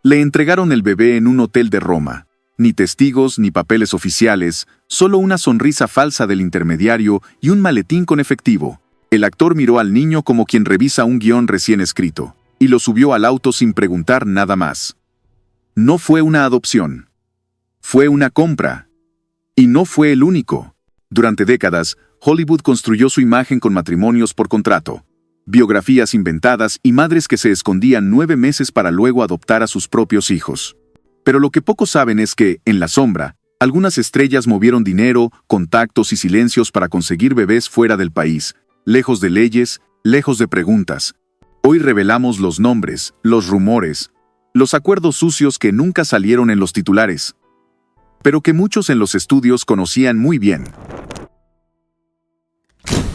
Le entregaron el bebé en un hotel de Roma. Ni testigos ni papeles oficiales, solo una sonrisa falsa del intermediario y un maletín con efectivo. El actor miró al niño como quien revisa un guión recién escrito, y lo subió al auto sin preguntar nada más. No fue una adopción. Fue una compra. Y no fue el único. Durante décadas, Hollywood construyó su imagen con matrimonios por contrato, biografías inventadas y madres que se escondían 9 meses para luego adoptar a sus propios hijos. Pero lo que pocos saben es que, en la sombra, algunas estrellas movieron dinero, contactos y silencios para conseguir bebés fuera del país, lejos de leyes, lejos de preguntas. Hoy revelamos los nombres, los rumores, los acuerdos sucios que nunca salieron en los titulares, pero que muchos en los estudios conocían muy bien.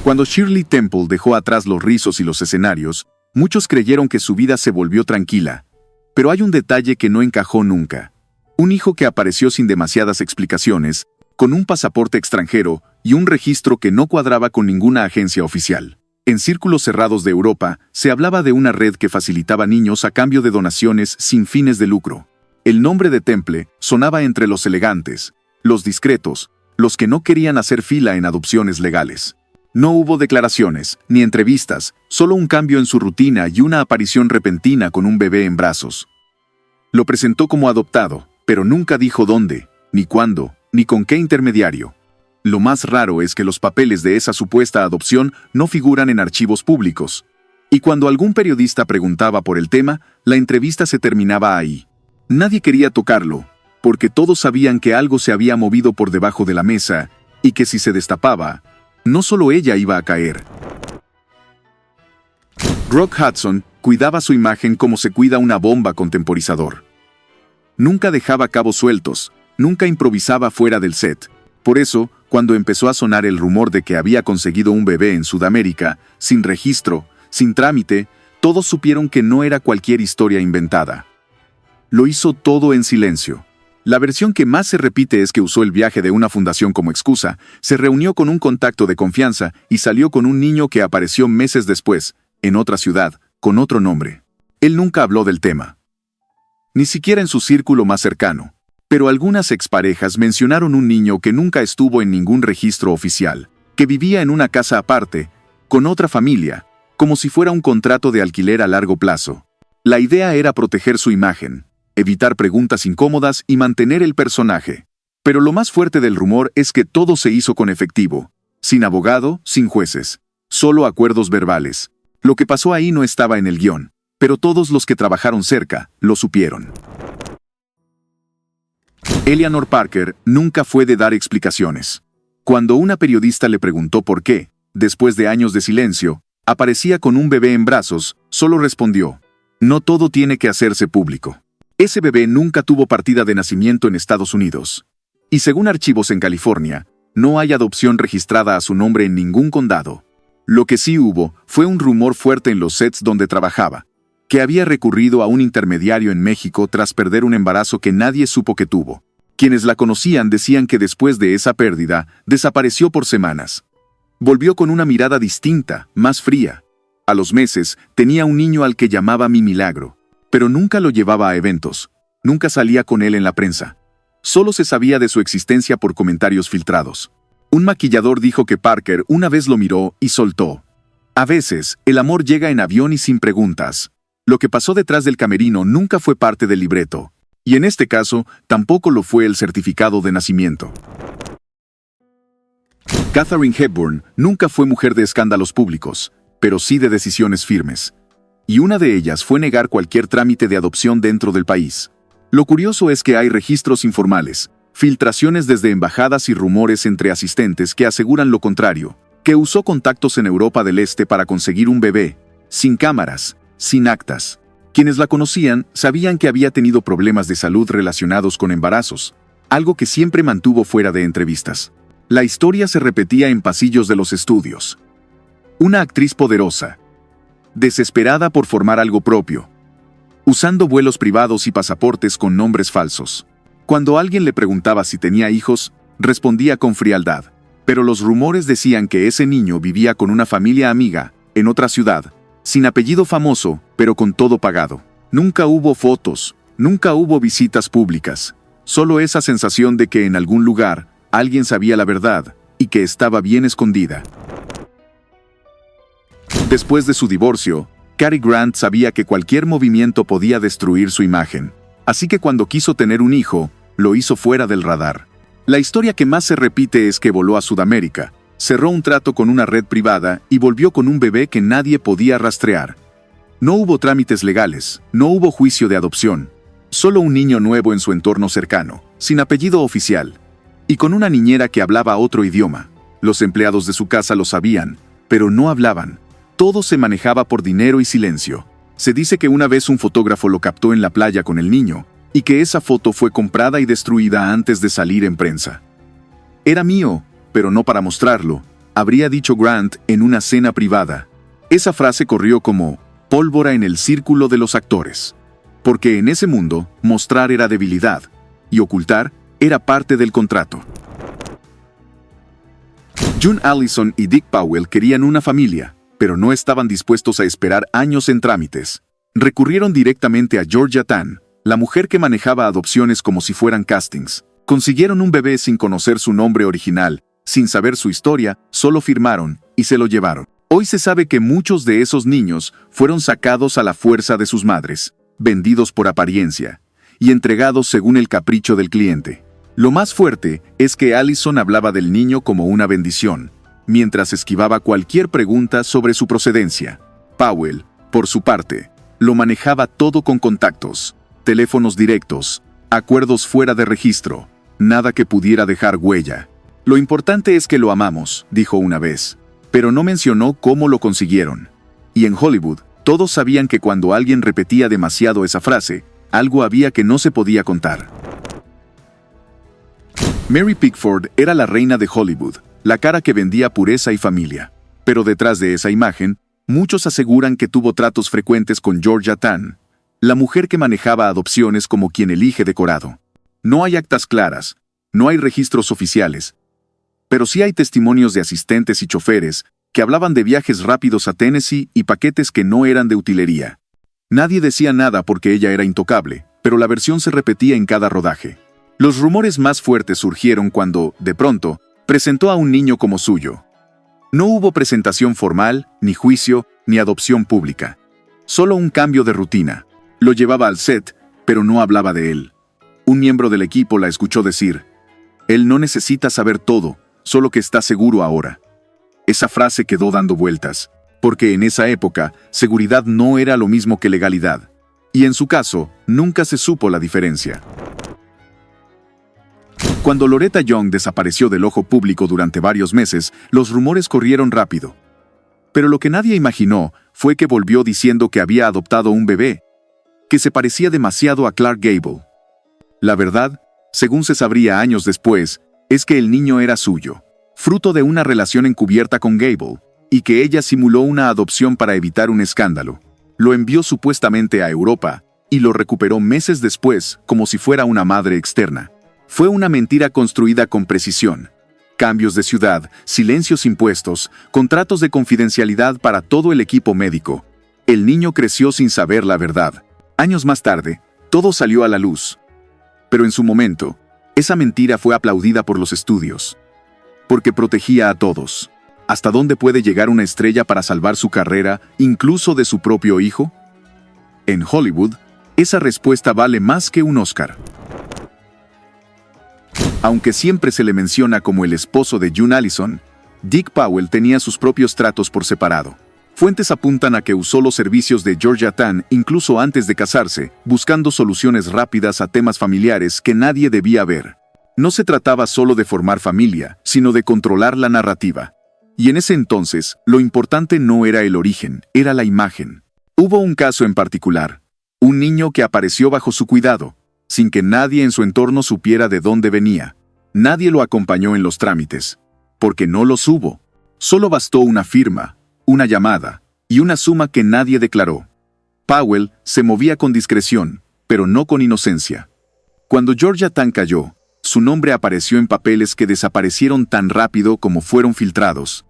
Cuando Shirley Temple dejó atrás los rizos y los escenarios, muchos creyeron que su vida se volvió tranquila. Pero hay un detalle que no encajó nunca. Un hijo que apareció sin demasiadas explicaciones, con un pasaporte extranjero y un registro que no cuadraba con ninguna agencia oficial. En círculos cerrados de Europa, se hablaba de una red que facilitaba niños a cambio de donaciones sin fines de lucro. El nombre de Temple sonaba entre los elegantes, los discretos, los que no querían hacer fila en adopciones legales. No hubo declaraciones, ni entrevistas, solo un cambio en su rutina y una aparición repentina con un bebé en brazos. Lo presentó como adoptado, pero nunca dijo dónde, ni cuándo, ni con qué intermediario. Lo más raro es que los papeles de esa supuesta adopción no figuran en archivos públicos. Y cuando algún periodista preguntaba por el tema, la entrevista se terminaba ahí. Nadie quería tocarlo, porque todos sabían que algo se había movido por debajo de la mesa, y que si se destapaba, no solo ella iba a caer. Rock Hudson cuidaba su imagen como se cuida una bomba con temporizador. Nunca dejaba cabos sueltos, nunca improvisaba fuera del set. Por eso, cuando empezó a sonar el rumor de que había conseguido un bebé en Sudamérica, sin registro, sin trámite, todos supieron que no era cualquier historia inventada. Lo hizo todo en silencio. La versión que más se repite es que usó el viaje de una fundación como excusa, se reunió con un contacto de confianza y salió con un niño que apareció meses después, en otra ciudad, con otro nombre. Él nunca habló del tema. Ni siquiera en su círculo más cercano. Pero algunas exparejas mencionaron un niño que nunca estuvo en ningún registro oficial, que vivía en una casa aparte, con otra familia, como si fuera un contrato de alquiler a largo plazo. La idea era proteger su imagen, evitar preguntas incómodas y mantener el personaje. Pero lo más fuerte del rumor es que todo se hizo con efectivo, sin abogado, sin jueces, solo acuerdos verbales. Lo que pasó ahí no estaba en el guión, pero todos los que trabajaron cerca lo supieron. Eleanor Parker nunca fue de dar explicaciones. Cuando una periodista le preguntó por qué, después de años de silencio, aparecía con un bebé en brazos, solo respondió: "No todo tiene que hacerse público". Ese bebé nunca tuvo partida de nacimiento en Estados Unidos. Y según archivos en California, no hay adopción registrada a su nombre en ningún condado. Lo que sí hubo fue un rumor fuerte en los sets donde trabajaba, que había recurrido a un intermediario en México tras perder un embarazo que nadie supo que tuvo. Quienes la conocían decían que después de esa pérdida, desapareció por semanas. Volvió con una mirada distinta, más fría. A los meses, tenía un niño al que llamaba Mi Milagro. Pero nunca lo llevaba a eventos, nunca salía con él en la prensa. Solo se sabía de su existencia por comentarios filtrados. Un maquillador dijo que Parker una vez lo miró y soltó: "A veces, el amor llega en avión y sin preguntas". Lo que pasó detrás del camerino nunca fue parte del libreto, y en este caso, tampoco lo fue el certificado de nacimiento. Katharine Hepburn nunca fue mujer de escándalos públicos, pero sí de decisiones firmes. Y una de ellas fue negar cualquier trámite de adopción dentro del país. Lo curioso es que hay registros informales, filtraciones desde embajadas y rumores entre asistentes que aseguran lo contrario, que usó contactos en Europa del Este para conseguir un bebé, sin cámaras, sin actas. Quienes la conocían sabían que había tenido problemas de salud relacionados con embarazos, algo que siempre mantuvo fuera de entrevistas. La historia se repetía en pasillos de los estudios. Una actriz poderosa, desesperada por formar algo propio, usando vuelos privados y pasaportes con nombres falsos. Cuando alguien le preguntaba si tenía hijos, respondía con frialdad. Pero los rumores decían que ese niño vivía con una familia amiga, en otra ciudad, sin apellido famoso, pero con todo pagado. Nunca hubo fotos, Nunca hubo visitas públicas, solo esa sensación de que en algún lugar alguien sabía la verdad y que estaba bien escondida. Después de su divorcio, Cary Grant sabía que cualquier movimiento podía destruir su imagen, así que cuando quiso tener un hijo, lo hizo fuera del radar. La historia que más se repite es que voló a Sudamérica, cerró un trato con una red privada y volvió con un bebé que nadie podía rastrear. No hubo trámites legales, no hubo juicio de adopción, solo un niño nuevo en su entorno cercano, sin apellido oficial, y con una niñera que hablaba otro idioma. Los empleados de su casa lo sabían, pero no hablaban. Todo se manejaba por dinero y silencio. Se dice que una vez un fotógrafo lo captó en la playa con el niño, y que esa foto fue comprada y destruida antes de salir en prensa. Era mío, pero no para mostrarlo, habría dicho Grant en una cena privada. Esa frase corrió como pólvora en el círculo de los actores. Porque en ese mundo, mostrar era debilidad, y ocultar era parte del contrato. June Allison y Dick Powell querían una familia, pero no estaban dispuestos a esperar años en trámites. Recurrieron directamente a Georgia Tann, la mujer que manejaba adopciones como si fueran castings. Consiguieron un bebé sin conocer su nombre original, sin saber su historia, solo firmaron y se lo llevaron. Hoy se sabe que muchos de esos niños fueron sacados a la fuerza de sus madres, vendidos por apariencia, y entregados según el capricho del cliente. Lo más fuerte es que Allison hablaba del niño como una bendición, mientras esquivaba cualquier pregunta sobre su procedencia. Powell, por su parte, lo manejaba todo con contactos, teléfonos directos, acuerdos fuera de registro, nada que pudiera dejar huella. Lo importante es que lo amamos, dijo una vez, pero no mencionó cómo lo consiguieron. Y en Hollywood, todos sabían que cuando alguien repetía demasiado esa frase, algo había que no se podía contar. Mary Pickford era la reina de Hollywood, la cara que vendía pureza y familia. Pero detrás de esa imagen, muchos aseguran que tuvo tratos frecuentes con Georgia Tann, la mujer que manejaba adopciones como quien elige decorado. No hay actas claras, no hay registros oficiales, pero sí hay testimonios de asistentes y choferes que hablaban de viajes rápidos a Tennessee y paquetes que no eran de utilería. Nadie decía nada porque ella era intocable, pero la versión se repetía en cada rodaje. Los rumores más fuertes surgieron cuando, de pronto, presentó a un niño como suyo. No hubo presentación formal, ni juicio, ni adopción pública. Solo un cambio de rutina. Lo llevaba al set, pero no hablaba de él. Un miembro del equipo la escuchó decir: «Él no necesita saber todo, solo que está seguro ahora». Esa frase quedó dando vueltas, porque en esa época, seguridad no era lo mismo que legalidad. Y en su caso, nunca se supo la diferencia. Cuando Loretta Young desapareció del ojo público durante varios meses, los rumores corrieron rápido. Pero lo que nadie imaginó fue que volvió diciendo que había adoptado un bebé, que se parecía demasiado a Clark Gable. La verdad, según se sabría años después, es que el niño era suyo, fruto de una relación encubierta con Gable, y que ella simuló una adopción para evitar un escándalo. Lo envió supuestamente a Europa, y lo recuperó meses después como si fuera una madre externa. Fue una mentira construida con precisión. Cambios de ciudad, silencios impuestos, contratos de confidencialidad para todo el equipo médico. El niño creció sin saber la verdad. Años más tarde, todo salió a la luz. Pero en su momento, esa mentira fue aplaudida por los estudios. Porque protegía a todos. ¿Hasta dónde puede llegar una estrella para salvar su carrera, incluso de su propio hijo? En Hollywood, esa respuesta vale más que un Oscar. Aunque siempre se le menciona como el esposo de June Allison, Dick Powell tenía sus propios tratos por separado. Fuentes apuntan a que usó los servicios de Georgia Tann incluso antes de casarse, buscando soluciones rápidas a temas familiares que nadie debía ver. No se trataba solo de formar familia, sino de controlar la narrativa. Y en ese entonces, lo importante no era el origen, era la imagen. Hubo un caso en particular, un niño que apareció bajo su cuidado, sin que nadie en su entorno supiera de dónde venía. Nadie lo acompañó en los trámites, porque no los hubo. Solo bastó una firma, una llamada, y una suma que nadie declaró. Powell se movía con discreción, pero no con inocencia. Cuando Georgia Tann cayó, su nombre apareció en papeles que desaparecieron tan rápido como fueron filtrados.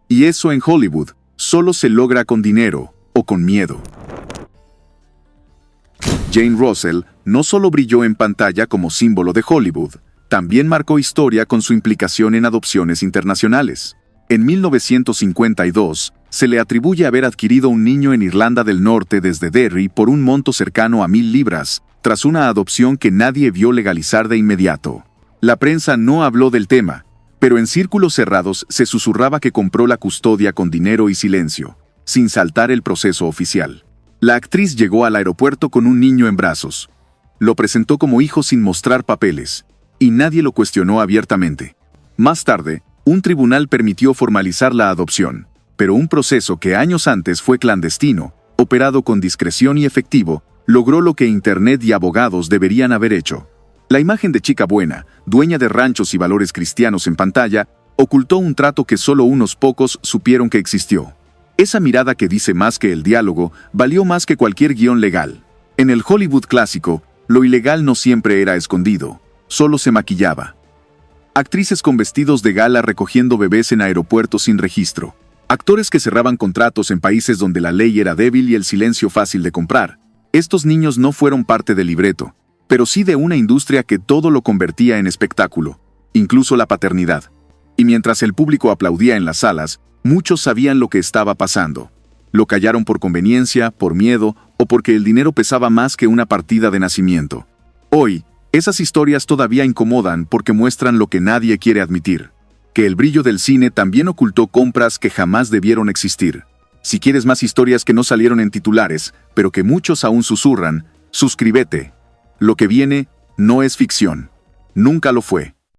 Y eso en Hollywood solo se logra con dinero o con miedo. Jane Russell no solo brilló en pantalla como símbolo de Hollywood, también marcó historia con su implicación en adopciones internacionales. En 1952, se le atribuye haber adquirido un niño en Irlanda del Norte desde Derry por un monto cercano a 1.000 libras, tras una adopción que nadie vio legalizar de inmediato. La prensa no habló del tema, pero en círculos cerrados se susurraba que compró la custodia con dinero y silencio, sin saltar el proceso oficial. La actriz llegó al aeropuerto con un niño en brazos. Lo presentó como hijo sin mostrar papeles, y nadie lo cuestionó abiertamente. Más tarde, un tribunal permitió formalizar la adopción, pero un proceso que años antes fue clandestino, operado con discreción y efectivo, logró lo que Internet y abogados deberían haber hecho. La imagen de chica buena, dueña de ranchos y valores cristianos en pantalla, ocultó un trato que solo unos pocos supieron que existió. Esa mirada que dice más que el diálogo, valió más que cualquier guión legal. En el Hollywood clásico, lo ilegal no siempre era escondido, solo se maquillaba. Actrices con vestidos de gala recogiendo bebés en aeropuertos sin registro. Actores que cerraban contratos en países donde la ley era débil y el silencio fácil de comprar. Estos niños no fueron parte del libreto, pero sí de una industria que todo lo convertía en espectáculo, incluso la paternidad. Y mientras el público aplaudía en las salas, muchos sabían lo que estaba pasando. Lo callaron por conveniencia, por miedo o porque el dinero pesaba más que una partida de nacimiento. Hoy, esas historias todavía incomodan porque muestran lo que nadie quiere admitir: que el brillo del cine también ocultó compras que jamás debieron existir. Si quieres más historias que no salieron en titulares, pero que muchos aún susurran, suscríbete. Lo que viene no es ficción. Nunca lo fue.